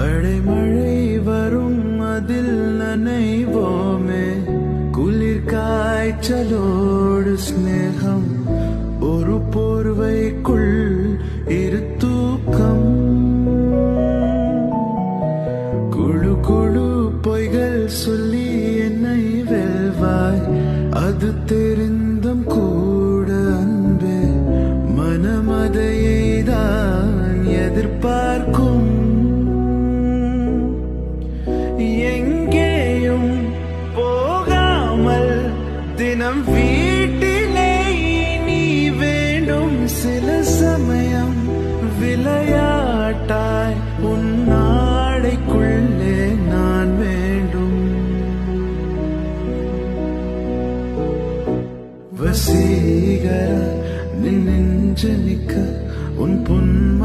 அடைமழை வரும் அதில் நனைவோமே, குளிர் காய்ச்சலோடு ஸ்நேகம், ஒரு போர்வைக்குள் இரு தூக்கம். குழு குழு பொய்கள் சொல்லி என்னை வெல்வாய், அது தெரிந்தும் கூட அன்பே மனமதையை தான் எதிர்பார்க்கும். எங்கேயும் போகாமல் தினம் வீட்டிலே நீ வேண்டும். சில சமயம் விளையாட்டாய் உன் நாடைக்குள்ளே நான் வேண்டும். வசீகர நின் நெஞ்ச நிக்க உன் பொன்